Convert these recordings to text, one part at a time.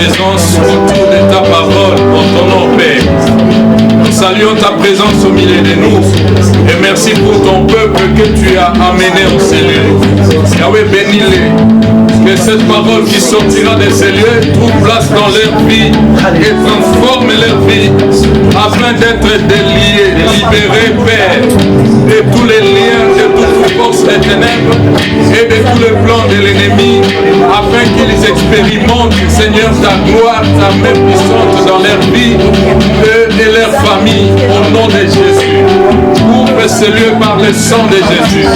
présence autour de ta parole en ton nom, Père. Nous saluons ta présence au milieu de nous et merci pour ton peuple que tu as amené au Seigneur. Yahweh, bénis-les. Que cette parole qui sortira de ces lieux trouve place dans leur vie et transforme leur vie afin d'être déliés, libérés, Père, de tous les liens, de toutes les forces des ténèbres et de tous les plans de l'ennemi, afin qu'ils expérimentent, Seigneur, ta gloire, ta main puissante dans leur vie, eux et leur famille, au nom de Jésus. Ouvre ce lieu par le sang de Jésus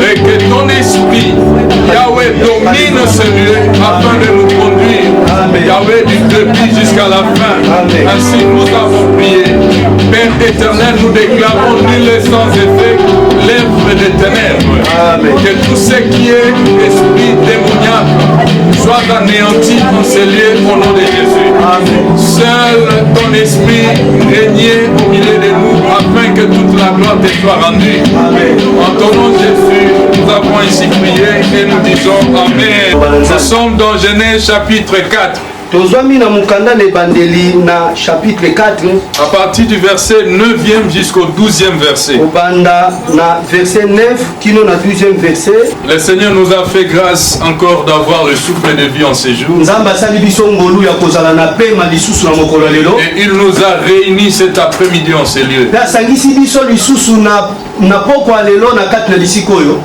et que ton esprit, Yahweh, domine ce lieu afin de nous conduire, Yahweh, du début jusqu'à la fin. Ainsi nous avons prié. Père éternel, nous déclarons nul et sans effet l'œuvre des ténèbres. Que tout ce qui est esprit démoniaque soit anéanti dans ces lieux au nom de Jésus. Seul ton esprit régnait au milieu de nous afin que toute la gloire te soit rendue. En ton nom Jésus, nous avons ainsi prié et nous disons Amen. Nous sommes dans Genèse chapitre 4. Chapitre 4. À partir du verset 9e jusqu'au 12e verset. Verset 9 verset. Le Seigneur nous a fait grâce encore d'avoir le souffle de vie en ces jours. Et il nous a réunis cet après-midi en ces lieux.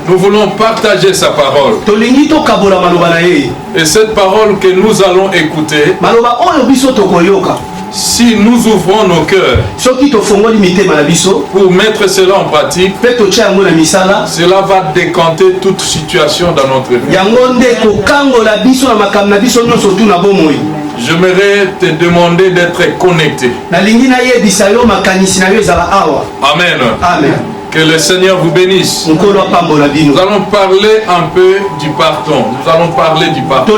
Nous voulons partager sa parole. Et cette parole que nous allons écouter, si nous ouvrons nos cœurs pour mettre cela en pratique, cela va décanter toute situation dans notre vie. J'aimerais te demander d'être connecté. Amen. Amen. Que le Seigneur vous bénisse. Nous allons parler un peu du pardon. Nous allons parler du pardon.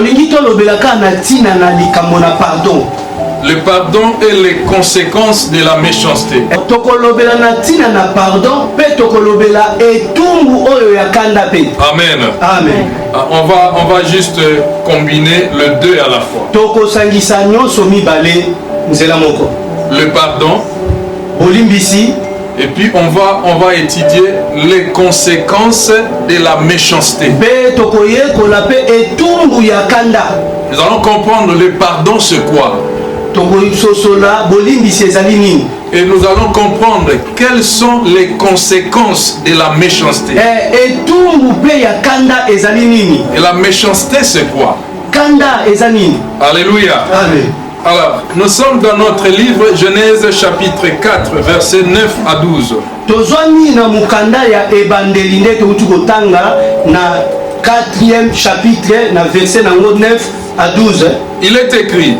Le pardon et les conséquences de la méchanceté. Amen. Amen. On va juste combiner le deux à la fois. Le pardon. Et puis on va étudier les conséquences de la méchanceté. Nous allons comprendre le pardon c'est quoi. Et nous allons comprendre quelles sont les conséquences de la méchanceté. Et la méchanceté c'est quoi? Alléluia. Amen. Alors, nous sommes dans notre livre Genèse chapitre 4, versets 9 à 12. Il est écrit,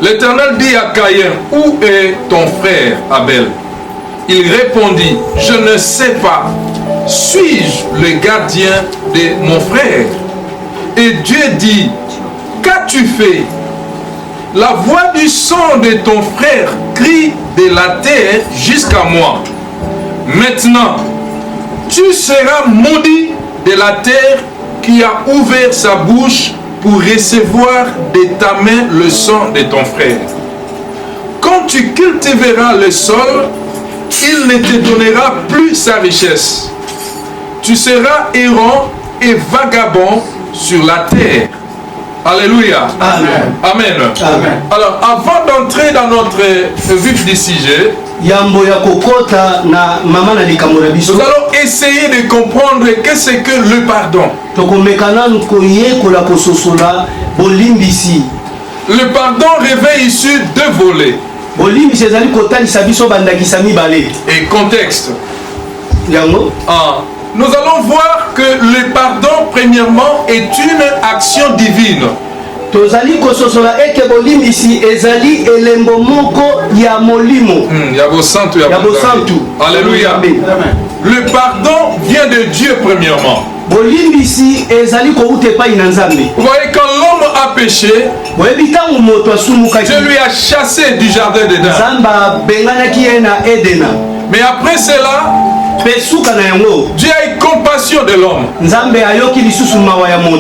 l'Éternel dit à Caïn, où est ton frère Abel? Il répondit, je ne sais pas, suis-je le gardien de mon frère? Et Dieu dit, qu'as-tu fait? La voix du sang de ton frère crie de la terre jusqu'à moi. Maintenant, tu seras maudit de la terre qui a ouvert sa bouche pour recevoir de ta main le sang de ton frère. Quand tu cultiveras le sol, il ne te donnera plus sa richesse. Tu seras errant et vagabond sur la terre. Alléluia. Amen. Amen. Amen. Alors, avant d'entrer dans notre vif du sujet, nous allons essayer de comprendre qu'est-ce que le pardon. Le pardon revêt ici deux volets. Et contexte. Nous allons voir que le pardon, premièrement, est une action divine. Alléluia. Le pardon vient de Dieu, premièrement. Vous voyez, quand l'homme a péché, Dieu lui a chassé du jardin d'Éden. Mais après cela, Dieu a eu compassion de l'homme.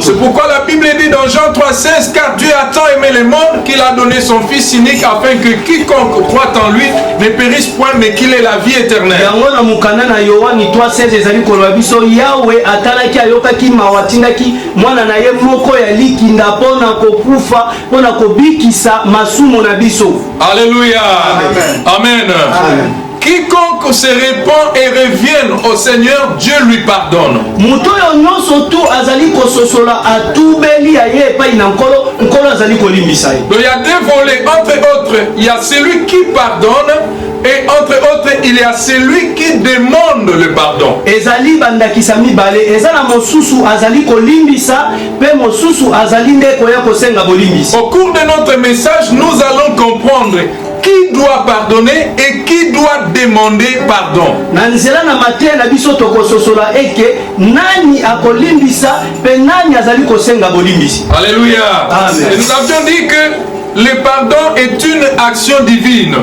C'est pourquoi la Bible dit dans Jean 3,16, car Dieu a tant aimé le monde qu'il a donné son Fils unique afin que quiconque croit en lui ne périsse point, mais qu'il ait la vie éternelle. yango na mukanda na Yohani 3:16 ezali koloba biso Yawe atalaki ayokaki mawatindaki mwana na ye moko ya likinda mpona kokufa mpona kobikisa masumu na biso. Alléluia. Amen. Amen. Quiconque se répand et revienne au Seigneur, Dieu lui pardonne. Muto yo nyonso tu azali kososola atubeli aye epai na nkolo nkolo azali kolimbisa ye. Donc il y a deux volets, entre autres, il y a celui qui pardonne et entre autres, il y a celui qui demande le pardon. Ezali bandakisa mibale eza na mosusu azali kolimbisa pe mosusu azali nde koya kosenga bolimbisi. Au cours de notre message, nous allons comprendre qui doit pardonner et qui doit demander pardon. Na nzela na mateya na biso tokososola eke nani akolimbisa pe nani azali kosenga bolimbisi. Alléluia. Amen. Et nous avions dit que le pardon est une action divine.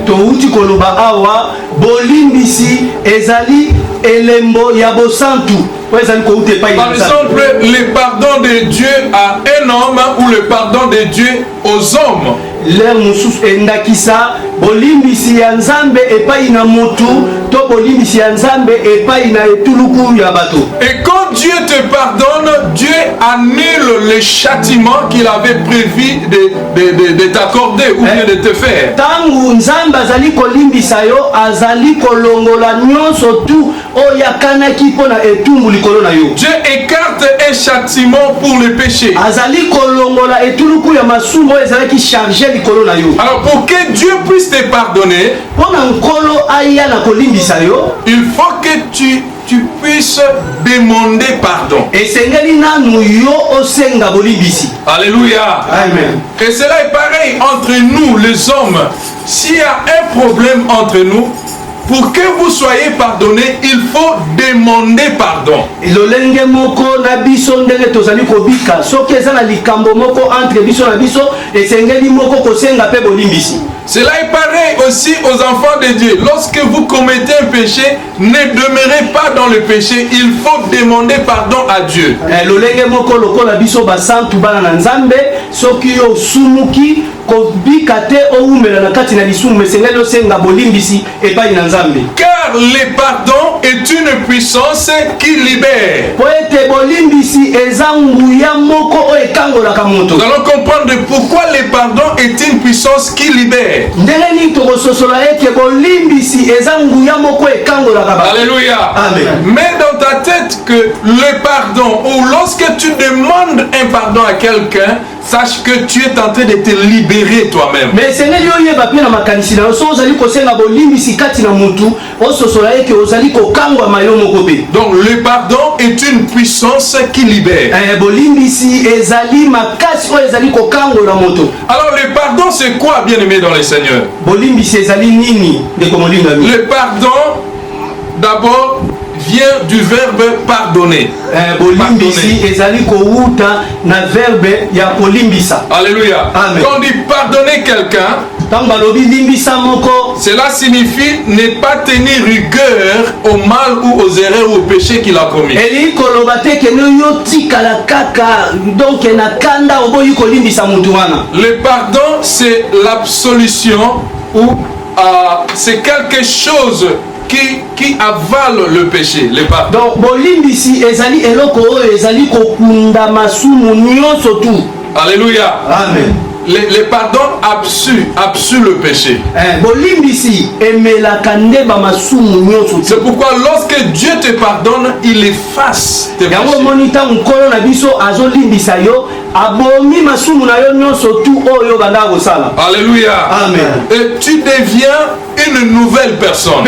Touti koloba awa bolimbisi ezali elembo ya bosantu. Par exemple, le pardon de Dieu à un homme ou le pardon de Dieu aux hommes. L'air mususu endakisa bolimbisi ya Nzambe epai na mutu to bolimbisi ya Nzambe epai na etuluku ya bato. Et quand Dieu te pardonne, Dieu annule le châtiment qu'il avait prévu de t'accorder ou bien de te faire. Tangu Nzambe azali kolimbisa yo azali kolongola nyonso tu oyakanaki mpona etumbu likolo na yo. Dieu écarte un châtiment pour le péché. Azali kolongola etuluku ya masumu ezalaki chargé likolo na yo. Alors pour que Dieu puisse te pardonner, mpona nkolo aya na kolimbisa yo, il faut que tu puisses demander pardon. esengeli nanu yo osenga bolimbisi. Alléluia. Amen. Et cela est pareil entre nous les hommes. S'il y a un problème entre nous, pour que vous soyez pardonnés, il faut demander pardon. Lolenge moko na biso ndenge tozali kobika soki eza na likambo moko entre biso na biso esengeli moko kosenga pe bolimbisi. Cela est pareil aussi aux enfants de Dieu. Lorsque vous commettez un péché, ne demeurez pas dans le péché. Il faut demander pardon à Dieu. Lolenge moko lokola biso basantu bana na Nzambe soki yo sumuki kobika te oumela na kati na lisumu esengeli osenga bolimbisi epai na Nzambe. Car le pardon est une puissance qui libère. Po ete bolimbisi eza nguya moko oyo ekangolaka moto. Nous allons comprendre pourquoi le pardon est une puissance qui libère. Ndenge tokososola ete bolimbisi eza nguya moko ekangolaka bato. Alléluia. Amen. Mets dans ta tête que le pardon, ou lorsque tu demandes un pardon à quelqu'un, sache que tu es en train de te libérer toi-même. Mais esengeli oyeba mpe na makanisi na yo so ozali kosenga bolimbisi kati na mutu ososola ete ozali kokangwama yo moko mpe. Donc le pardon est une puissance qui libère. Bolimbisi ezali makasi oyo ezali kokangola moto. Alors le pardon c'est quoi, bien-aimé dans le Seigneur? Bolimbisi ezali nini ndeko molingami? Le pardon d'abord vient du verbe pardonner. Bolimbisi ezali kouta na verbe ya kolimbisa. Alléluia. Amen. Quand on dit pardonner quelqu'un, cela signifie ne pas tenir rigueur au mal ou aux erreurs ou aux péchés qu'il a commis. Le pardon, c'est l'absolution ou c'est quelque chose qui avale le péché, le pardon. Donc, bolimbisi ezali eloko oyo ezali kokunda masumu nyonso tu. Alléluia. Amen. Le pardon absue le péché. C'est pourquoi lorsque Dieu te pardonne, il efface tes péchés. Alléluia. Amen. Et tu deviens une nouvelle personne.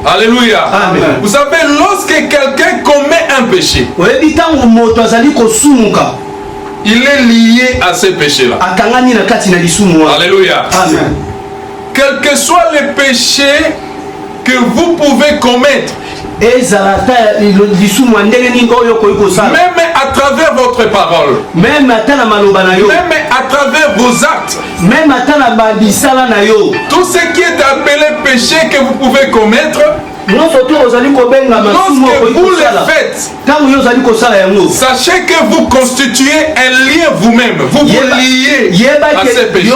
Alléluia. Amen. Vous savez, lorsque quelqu'un commet un péché, il est lié à ces péchés-là. Alléluia. Amen. Quel que soit le péché que vous pouvez commettre, même à travers votre parole, même à travers vos actes, tout ce qui est appelé péché que vous pouvez commettre, lorsque vous le faites, sachez que vous constituez un lien vous-même. Vous vous liez à ces péchés.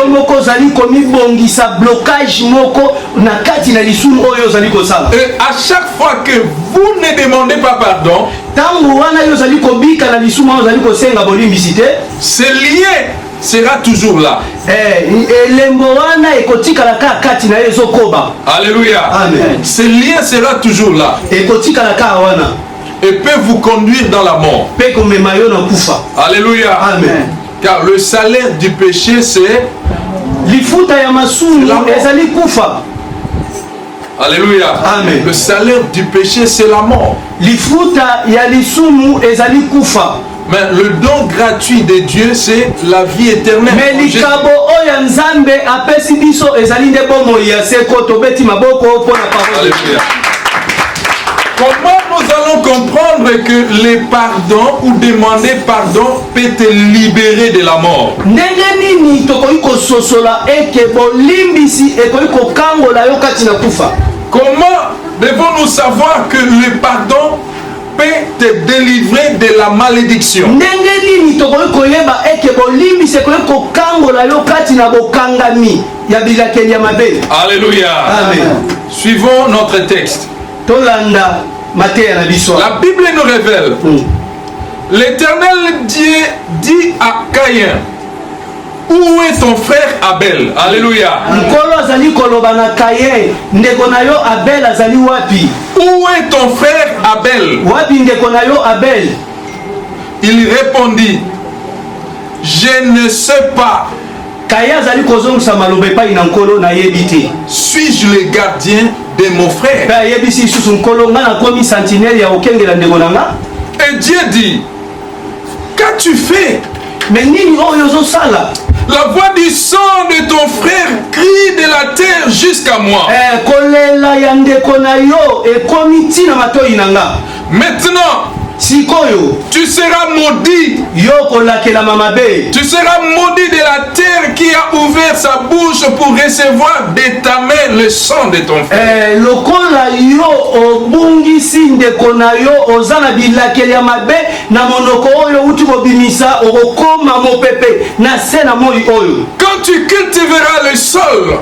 Et à chaque fois que vous ne demandez pas pardon, ce lien sera toujours là. Alléluia. Amen. Ce lien sera toujours là et peut vous conduire dans la mort. Alléluia. Amen. Car le salaire du péché, c'est la mort. Alléluia. Amen. Le salaire du péché, c'est la mort. Mais le don gratuit de Dieu, c'est la vie éternelle. Alléluia. Comment nous allons comprendre que les pardons ou demander pardon peut te libérer de la mort? Comment devons-nous savoir que le pardon peut te délivrer de la malédiction? Alléluia. Amen. Suivons notre texte. La Bible nous révèle. L'Éternel Dieu dit à Caïn: où est ton frère Abel? Alléluia. Où est ton frère Abel? Il répondit: je ne sais pas. Suis-je le gardien de mon frère? Et Dieu dit: qu'as-tu fait? La voix du sang de ton frère crie de la terre jusqu'à moi. Maintenant, tu seras maudit. Tu seras maudit de la terre qui a ouvert sa bouche pour recevoir de ta main le sang de ton frère. Quand tu cultiveras le sol,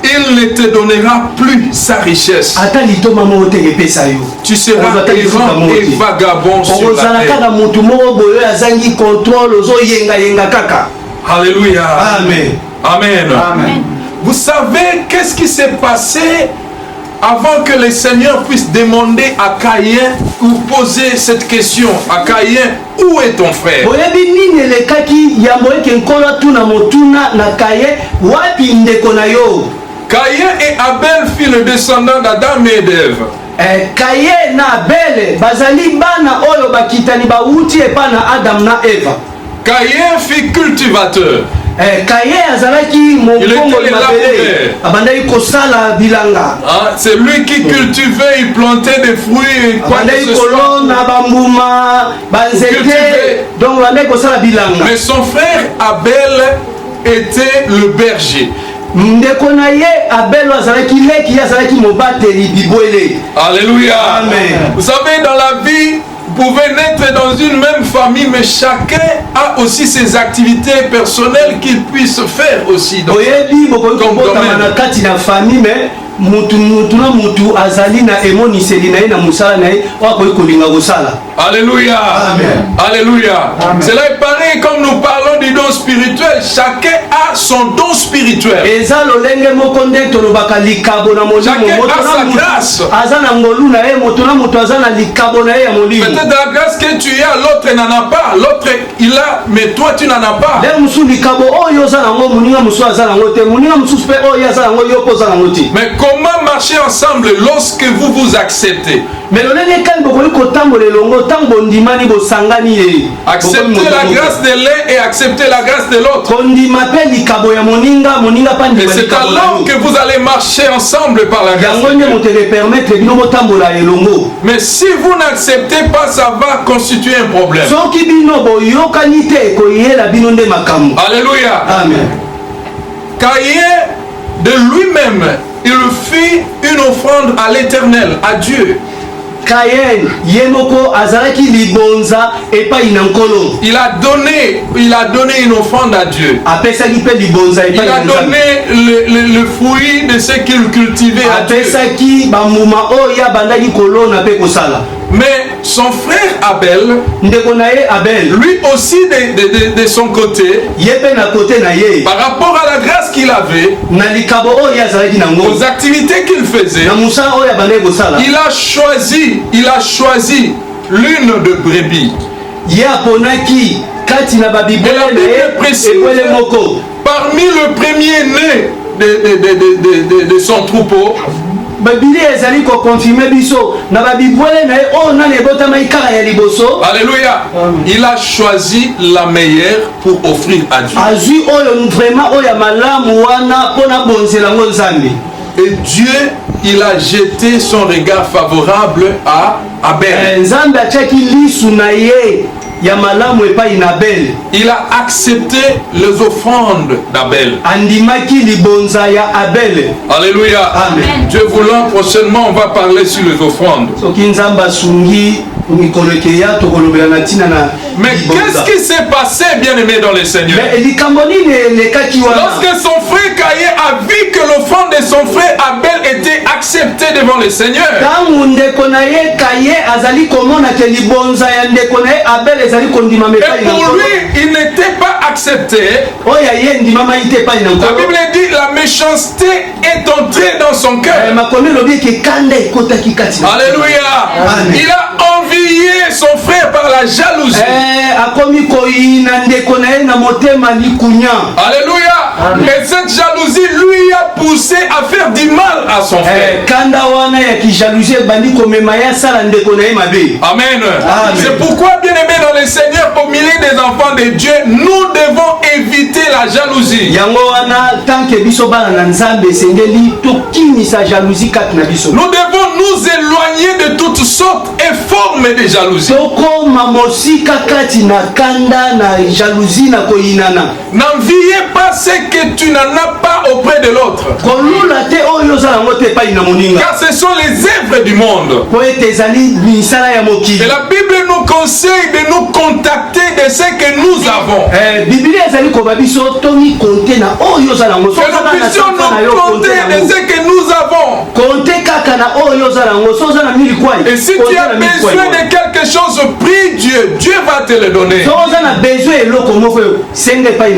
il ne te donnera plus sa richesse. Tu seras errant et vagabond sur la terre. Alléluia. Amen. Amen. Amen. Vous savez qu'est-ce qui s'est passé avant que le Seigneur puisse demander à Caïn ou poser cette question à Caïn: où est ton frère? Caïn et Abel furent le descendant d'Adam et d'Ève. Caïn na Abel bazali bana oyo bakitani bauti epana Adam na Eva. Caïn fut cultivateur. Caïn azalaki mokongoli mabele abandaki kosala bilanga. C'est lui qui cultivait, il plantait des fruits, abandaki kolona bambuma banzete, donc abandaki kosala bilanga. Mais son frère Abel était le berger. Alléluia. Amen. Vous savez, dans la vie, vous pouvez naître dans une même famille, mais chacun a aussi ses activités personnelles qu'il puisse faire aussi. Donc, comme domaine. Alléluia. Amen. Alléluia. Amen. Cela est pareil comme nous parlons du don spirituel. Chacun a son don spirituel. Chacun a sa grâce. Peut-être la grâce que tu as, l'autre n'en a pas. L'autre il a, mais toi tu n'en as pas. Mais comment marcher ensemble lorsque vous vous acceptez? Accepter la grâce de l'un et accepter la grâce de l'autre. Et c'est alors que vous allez marcher ensemble par la grâce de Dieu. Mais si vous n'acceptez pas, ça va constituer un problème. Alléluia. Amen. Caïn de lui-même, il fit une offrande à l'Éternel, à Dieu. Caïn yemoko azalaki libonza epai na nkolo. Il a donné une offrande à Dieu. Apesaki pe libonza epai il a donné le fruit de ce qu'il cultivait à Dieu. Apesaki bamuma oya bandaki kolona pe kosala. Mais son frère Abel, lui aussi de son côté, par rapport à la grâce qu'il avait, aux activités qu'il faisait, il a choisi l'une de brebis. Et la Bible précise, parmi le premier-né de son troupeau, alléluia. Il a choisi la meilleure pour offrir à Dieu. Et Dieu, il a jeté son regard favorable à Abel. Il a accepté les offrandes d'Abel. Alléluia. Amen. Dieu voulant, prochainement on va parler sur les offrandes. Mais qu'est-ce qui s'est passé, bien-aimé dans le Seigneur? Lorsque son frère Caïn a vu que l'offrande de son frère Abel était acceptée devant le Seigneur, et pour lui, il n'était pas accepté. La Bible dit la méchanceté est entrée dans son cœur. Alléluia. Il a envié son frère par la jalousie. Alléluia. Et cette jalousie lui a poussé à faire du mal à son frère. Amen. C'est pourquoi, bien-aimé dans le Seigneur, au milieu des enfants de Dieu, nous devons éviter la jalousie. Nous devons nous éloigner de toutes sortes et formes de jalousie. N'enviez pas ce que tu n'en as pas auprès de l'autre. Car ce sont les œuvres du monde. Et la Bible nous conseille de nous contacter de ce que nous avons. Que nous puissions nous compter de ce que nous avons. Et si tu as besoin de quelque chose, prie Dieu. Dieu va te le donner.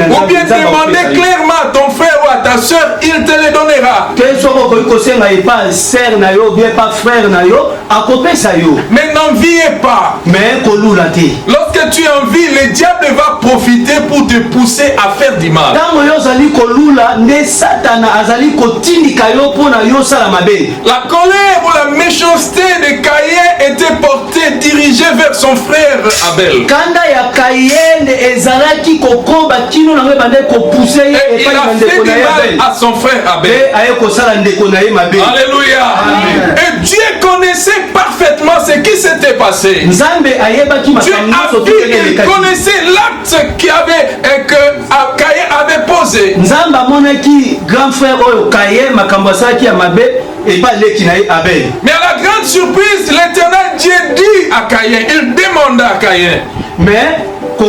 Ou bien demander clairement à ton frère ou à ta soeur, il te le donnera. Mais n'enviez pas. Lorsque tu envies, le diable va profiter pour te pousser à faire du mal. La colère ou la méchanceté de Caïn était portée, dirigée vers son frère Abel. Et il a fait du mal à son frère Abel. Alléluia. Amen. Et Dieu connaissait parfaitement ce qui s'était passé. Dieu a vu, il connaissait l'acte que Caïn avait posé. Mais à la grande surprise, l'Éternel Dieu dit à Caïn, il demanda à Caïn, mais où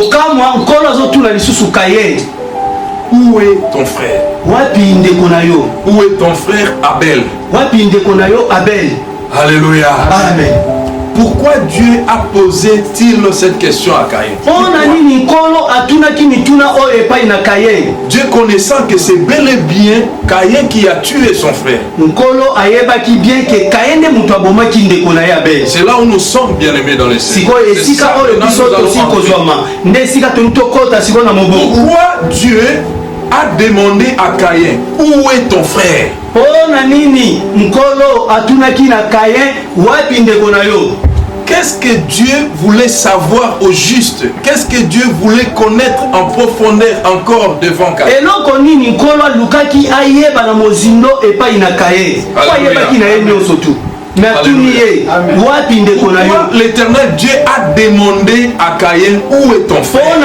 est ton frère? Où est ton frère Abel? Alléluia. Amen. Pourquoi Dieu a posé-t-il cette question à Caïn? Dieu connaissant que c'est bel et bien Caïn qui a tué son frère. C'est là où nous sommes, bien-aimés dans le Seigneur. Pourquoi Dieu a demandé à Caïn, où est ton frère? Qu'est-ce que Dieu voulait savoir au juste? Qu'est-ce que Dieu voulait connaître en profondeur encore devant Caïn? Pourquoi l'Éternel Dieu a demandé à Caïn, où est ton frère?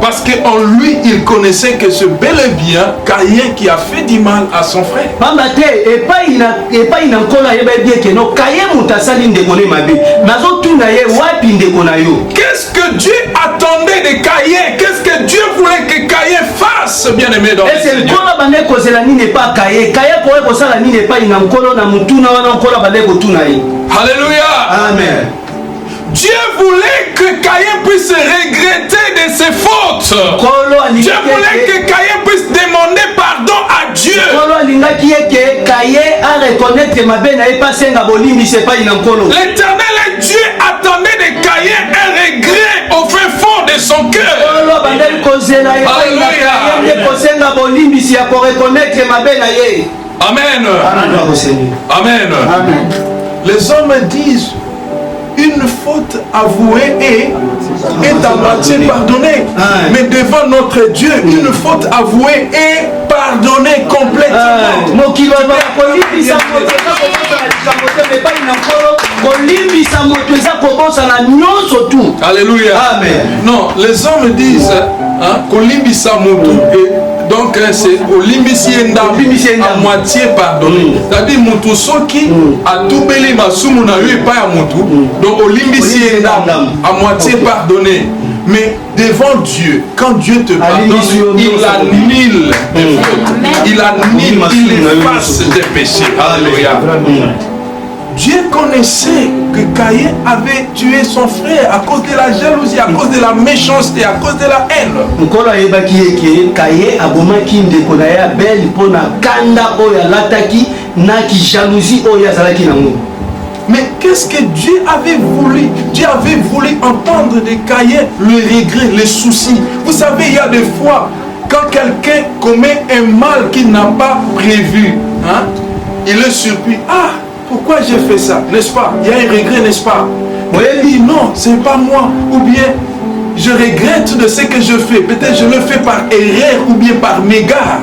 Parce qu'en lui, il connaissait que c'est bel et bien Caïn qui a fait du mal à son frère. Qu'est-ce que Dieu attendait de Caïn? Qu'est-ce que Dieu voulait que Caïn fasse, bien aimé dans le Seigneur? Alléluia. Amen. Dieu voulait que Caïn puisse regretter de ses fautes. Dieu voulait que Caïn puisse demander pardon à Dieu. L'Éternel et Dieu attendait de Caïn un regret au fin fond de son cœur. Amen. Amen. Amen. Les hommes disent une faute avouée est à moitié pardonnée. Mais devant notre Dieu, une faute avouée est pardonnée complètement. Alléluia. Amen. Non, les hommes disent donc c'est à moitié pardonné. C'est-à-dire mutu soki a tout belé masumu na yo pas à mutu. Donc olimbisi à moitié pardonné. Mais devant Dieu, quand Dieu te pardonne, il annule tes fautes. Il annule, il efface tes péchés. Alléluia. Dieu connaissait que Caïn avait tué son frère à cause de la jalousie, à cause de la méchanceté, à cause de la haine. Mais qu'est-ce que Dieu avait voulu? Dieu avait voulu entendre de Caïn le regret, le souci. Vous savez, il y a des fois, quand quelqu'un commet un mal qu'il n'a pas prévu, hein, il est surpris. Ah! Pourquoi j'ai fait ça, n'est-ce pas? Il y a un regret, n'est-ce pas? Vous voyez, dit non, c'est pas moi. Ou bien, je regrette de ce que je fais. Peut-être je le fais par erreur ou bien par mégare.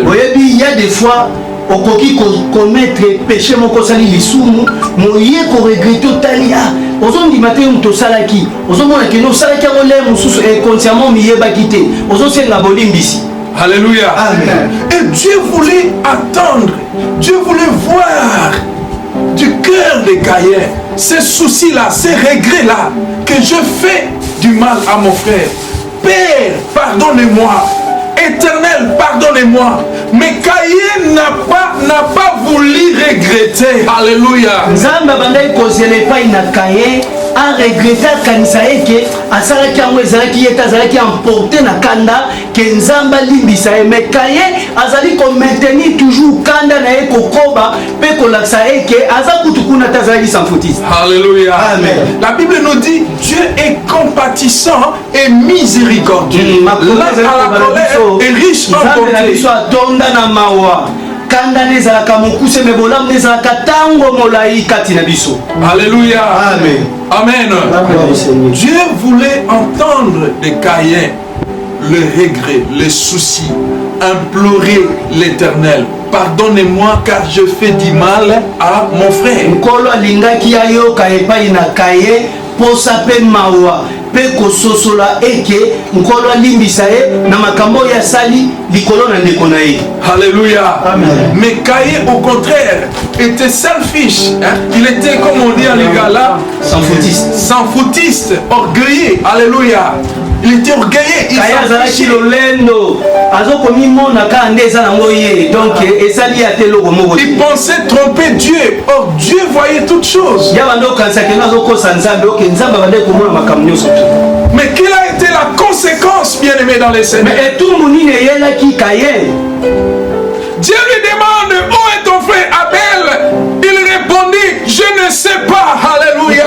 Vous voyez, il y a des fois, au coquille commettre péché, mon consali, les sous, mon yé qu'on regrette au tali. Aux du matin, on te salaki. Aux hommes qui nous salaki à l'air, on sous inconsciemment, mais yé bakité. Aux hommes, c'est la boline d'ici. Alléluia. Amen. Et Dieu voulait attendre. Dieu voulait voir du cœur de Caïn, ces soucis-là, ces regrets-là, que je fais du mal à mon frère. Père, pardonnez-moi. Éternel, pardonnez-moi. Mais Caïn n'a pas voulu regretter. Alléluia. a regretté kanisa yeke asalaki yango ezalaki ye azalaki emporté na kanda ke nzamba limbisa ye mais Caïn azali ko maintenir toujours kanda na ye kokoba pe kolakisa yeke aza kutu kuna tazalaki sans fautiste. Alléluia. Amen. La Bible nous dit Dieu est compatissant et miséricordieux. Là à la colère est riche en bonté. Alléluia. Amen. Amen. Dieu voulait entendre de Caïn le regret, les soucis, implorer l'Éternel. Pardonnez-moi car je fais du mal à mon frère. Peko sosola eke nkolo limbisa ye na makambo ya sali likolo na ndeko na ye. Alléluia. Amen. Mais Caïn au contraire était selfish, hein? Il était comme on dit en lingala sans foutiste. Sans foutiste, orgueilleux. Alléluia. Il était orgueilleux. Il pensait tromper Dieu. Or Dieu voyait toutes choses. Mais quelle a été la conséquence, bien-aimé dans les Seigneurs? Dieu lui demande, où est ton frère Abel? Il répondit, je ne sais pas. Alléluia.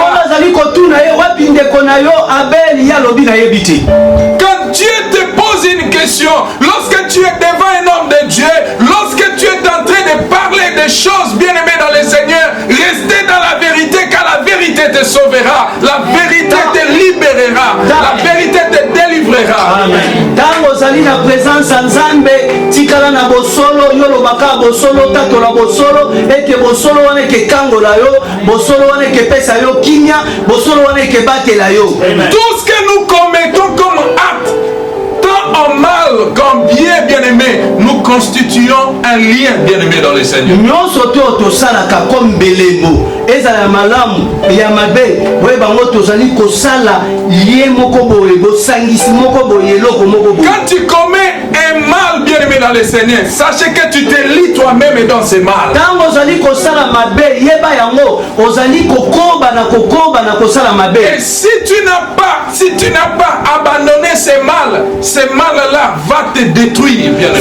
Quand Dieu te pose une question, lorsque tu es devant un homme de Dieu, lorsque tu es en train de parler des choses, bien-aimé dans les Seigneurs, restez dans la vérité, car la vérité te sauvera, la vérité te libérera, la vérité te délivrera. Amen. Tango zali na présence nzambe tikala na bosolo yolo baka bosolo tato la bosolo ete bosolo wane ke kango la yo bosolo wane ke pesa yo kinya bosolo wane ke bate la yo. Tout ce que nous commettons comme acte comme bien-aimés, nous constituons un lien bien-aimé dans le Seigneur. Quand tu commets un mal bien-aimé dans le Seigneur, sachez que tu te lis toi-même dans ce mal. Et si tu n'as pas abandonné ce mal-là va te détruire bien-aimé.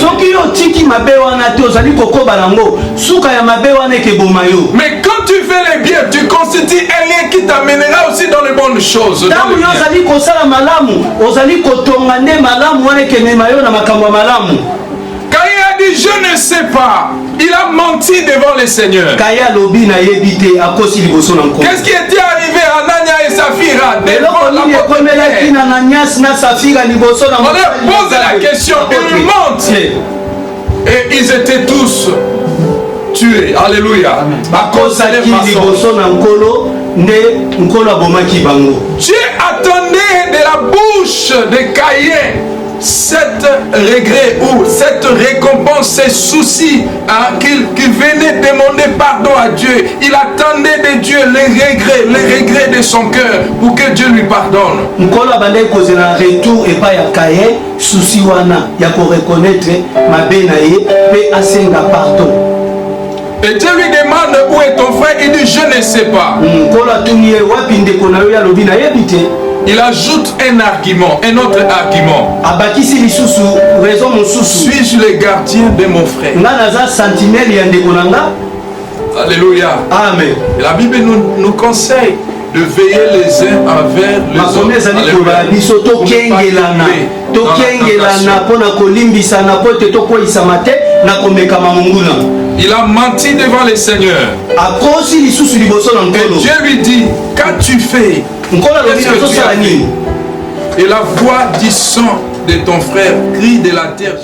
Mais quand tu fais le bien, tu constitues un lien qui t'amènera aussi dans les bonnes choses. Quand il a dit je ne sais pas, il a menti devant le Seigneur. Qu'est-ce qui était arrivé à Anania et Saphira? On leur pose la question, ils mentent. Et ils étaient tous tués. Alléluia. Dieu attendait de la bouche de Caïn cet regret ou cette récompense, ces soucis qu'il venait demander pardon à Dieu. Il attendait de Dieu les regrets de son cœur pour que Dieu lui pardonne. Et Dieu lui demande où est ton frère, il dit je ne sais pas. Il ajoute un argument, un autre argument. Suis-je le gardien de mon frère? Alléluia. Amen. Et la Bible nous conseille de veiller les uns envers les autres. Il a menti devant le Seigneur. Et Dieu lui dit, qu'as-tu fait? Et la voix du sang de ton frère crie de la terre.